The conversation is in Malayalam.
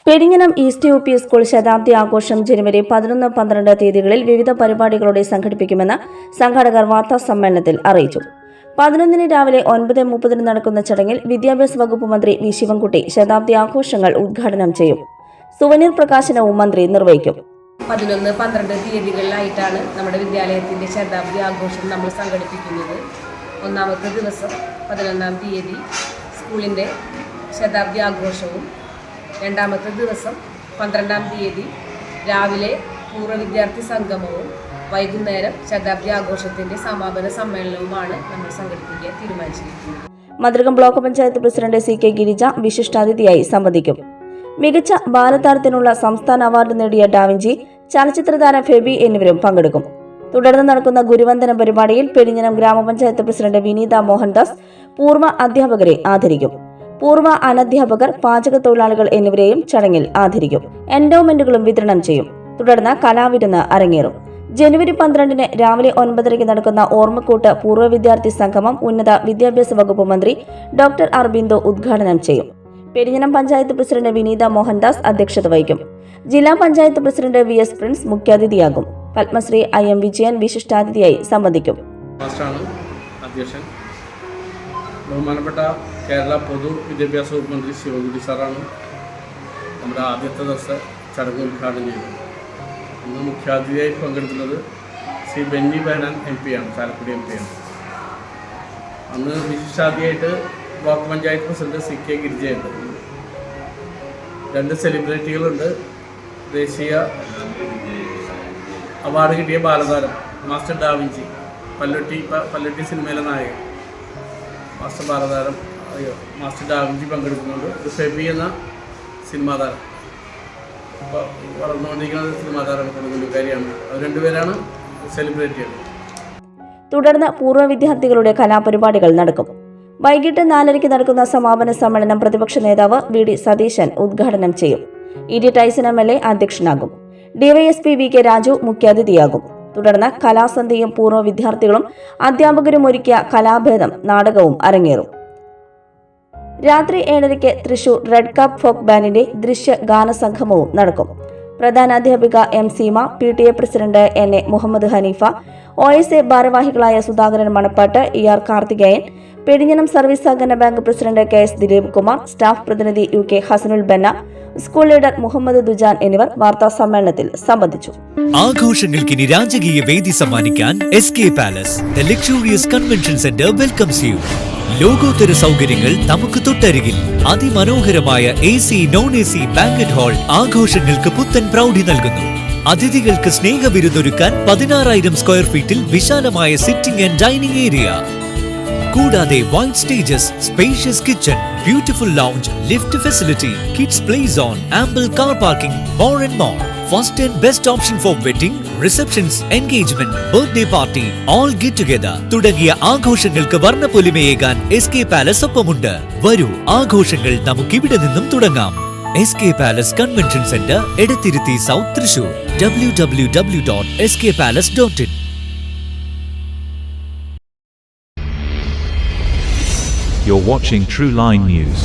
Perinjanam east U P school ശതാബ്ദി ആഘോഷം ജനുവരി 11-12 തീയതികളിൽ വിവിധ പരിപാടികളോടെ സംഘടിപ്പിക്കുമെന്ന് സംഘാടകർ വാർത്താസമ്മേളനത്തിൽ അറിയിച്ചു. 11-ന് രാവിലെ 9:30 നടക്കുന്ന ചടങ്ങിൽ വിദ്യാഭ്യാസ വകുപ്പ് മന്ത്രി വി ശിവൻകുട്ടി ശതാബ്ദി ആഘോഷങ്ങൾ ഉദ്ഘാടനം ചെയ്യും. സുവനീർ പ്രകാശനവും മന്ത്രി നിർവഹിക്കും. 11-12 തീയതികളിലായിട്ടാണ് നമ്മുടെ വിദ്യാലയത്തിന്റെ ശതാബ്ദി ആഘോഷം നമ്മൾ സംഘടിപ്പിക്കുന്നത്. ഒന്നാമത്തെ ദിവസം 11-ാം തീയതി സ്കൂളിന്റെ ശതാബ്ദി ആഘോഷവും, രണ്ടാമത്തെ ദിവസം 12-ാം തീയതി രാവിലെ പൂർവ്വ വിദ്യാർത്ഥി സംഗമവും, വൈകുന്നേരം ശതാബ്ദി ആഘോഷത്തിന്റെ സമാപന സമ്മേളനവുമാണ് നമ്മൾ സംഘടിപ്പിക്കാൻ തീരുമാനിച്ചിരിക്കുന്നത്. Mathilakam block panchayat president CK Girija വിശിഷ്ടാതിഥിയായി സംബന്ധിക്കും. മികച്ച ബാലതാരത്തിനുള്ള സംസ്ഥാന അവാർഡ് നേടിയ ഡാവിഞ്ചി, ചലച്ചിത്രതാരം ഫെബി എന്നിവരും പങ്കെടുക്കും. തുടർന്ന് നടക്കുന്ന ഗുരുവന്ദന പരിപാടിയിൽ പെരിഞ്ഞനം ഗ്രാമപഞ്ചായത്ത് പ്രസിഡന്റ് വിനീത മോഹൻദാസ് പൂർവ്വ അധ്യാപകരെ ആദരിക്കും. പൂർവ്വ അനധ്യാപകർ, പാചക തൊഴിലാളികൾ എന്നിവരെയും ചടങ്ങിൽ ആദരിക്കും. എൻഡോമെന്റുകളും വിതരണം ചെയ്യും. തുടർന്ന് കലാവിരുന്ന് അരങ്ങേറും. ജനുവരി 12-ന് രാവിലെ 9:30 നടക്കുന്ന ഓർമ്മക്കൂട്ട് പൂർവ്വ വിദ്യാർത്ഥി സംഗമം ഉന്നത വിദ്യാഭ്യാസ വകുപ്പ് മന്ത്രി ഡോക്ടർ ആർ ബിന്ദു ഉദ്ഘാടനം ചെയ്യും. പെരിഞ്ഞനം പഞ്ചായത്ത് പ്രസിഡന്റ് വിനീത മോഹൻദാസ് അധ്യക്ഷത വഹിക്കും. ജില്ലാ പഞ്ചായത്ത് പ്രസിഡന്റ് VS പ്രിൻസ് മുഖ്യാതിഥിയാകും. പത്മശ്രീ IM വിജയൻ വിശിഷ്ടാതിഥിയായി സംബന്ധിക്കും. ബഹുമാനപ്പെട്ട കേരള പൊതു വിദ്യാഭ്യാസ വകുപ്പ് മന്ത്രി ശിവൻകുട്ടി സാറാണ് നമ്മുടെ ആദ്യത്തെ ദിവസത്തെ ചടങ്ങ് ഉദ്ഘാടനം ചെയ്തത്. ഇന്ന് മുഖ്യാതിഥിയായി പങ്കെടുക്കുന്നത് ശ്രീ ബെന്നി ബെഹനാൻ MP ആണ്, ചാലക്കുടി MP ആണ്. അന്ന് വിശിഷ്ടാതിഥിയായിട്ട് ബ്ലോക്ക് പഞ്ചായത്ത് പ്രസിഡന്റ് CK ഗിരിജയുണ്ട്. 2 സെലിബ്രിറ്റികളുണ്ട്. ദേശീയ അവാർഡ് കിട്ടിയ ബാലതാരം മാസ്റ്റർ ഡാവിഞ്ചി, പല്ലൊട്ടി സിനിമയിലെ നായകൻ മാസ്റ്റർ ബാലതാരം മാസ്റ്റർ ഡാവിഞ്ചി പങ്കെടുക്കുന്നുണ്ട്. ഒരു ഫെബി എന്ന സിനിമാ താരം, വളർന്നുകൊണ്ടിരിക്കുന്ന സിനിമാ താരം കൊടുങ്ങല്ലൂർക്കാരിയാണ്. അവർ 2 പേരാണ് സെലിബ്രിറ്റികൾ. തുടർന്ന് പൂർവ്വ വിദ്യാർത്ഥികളുടെ കലാപരിപാടികൾ നടക്കും. വൈകിട്ട് 4:30 നടക്കുന്ന സമാപന സമ്മേളനം പ്രതിപക്ഷ നേതാവ് VD സതീശൻ ഉദ്ഘാടനം ചെയ്യും. ED Tyson MLA അധ്യക്ഷനാകും. DYSP VK Raju മുഖ്യാതിഥിയാകും. തുടർന്ന് കലാസന്ധ്യയും പൂർവ്വ വിദ്യാർത്ഥികളും അധ്യാപകരും ഒരുക്കിയ കലാഭേദം നാടകവും അരങ്ങേറും. രാത്രി 7:30 തൃശൂർ റെഡ് കാപ്പ് ഫോക്ക് ബാൻഡിന്റെ ദൃശ്യ ഗാനസംഗമവും നടക്കും. പ്രധാനാധ്യാപിക M Seema, PTA president NA Muhammad Hanifa, OSA ഭാരവാഹികളായ സുധാകരൻ മണപ്പാട്ട്, ER കാർത്തികേയൻ, പെരിഞ്ഞനം സർവീസ് സഹകരണ bank president KS Dileep Kumar, staff പ്രതിനിധി UK Hasanul Banna, school leader Muhammad Dujan എന്നിവർ വാർത്താ സമ്മേളനത്തിൽ സംബന്ധിച്ചു. ആഘോഷങ്ങൾക്കിനി രാജകീയ വേദി സമ്മാനിക്കാൻ SK palace, the luxurious convention centre welcomes you. ലോകോത്തര സൗകര്യങ്ങൾ നമുക്ക് തൊട്ടരികിൽ. അതിമനോഹരമായ AC, non-AC ബാങ്കറ്റ് ഹാൾ ആഘോഷങ്ങൾക്ക് പുത്തൻ പ്രൗഢി നൽകുന്നു. അതിഥികൾക്ക് സ്നേഹവിരുന്നൊരുക്കാൻ 16,000 സ്ക്വയർ ഫീറ്റിൽ വിശാലമായ സിറ്റിംഗ് ആൻഡ് ഡൈനിങ് ഏരിയ. കൂടാതെ wide stages, spacious kitchen, beautiful lounge, lift facility, kids play zone, ample car parking, more and more. First and best option four wedding, receptions, engagement, birthday party, all get together തുടങ്ങിയ ആഘോഷങ്ങൾക്ക് വർണ്ണപ്പൊലിമയേകാൻ SK പാലസ് ഒപ്പമുണ്ട്. വരൂ, ആഘോഷങ്ങൾ നമുക്കിവിടെ നിന്നും തുടങ്ങാം. SK palace convention centre, Edathiruthy south, Thrissur. www.skpalace.in. You're watching True Line News.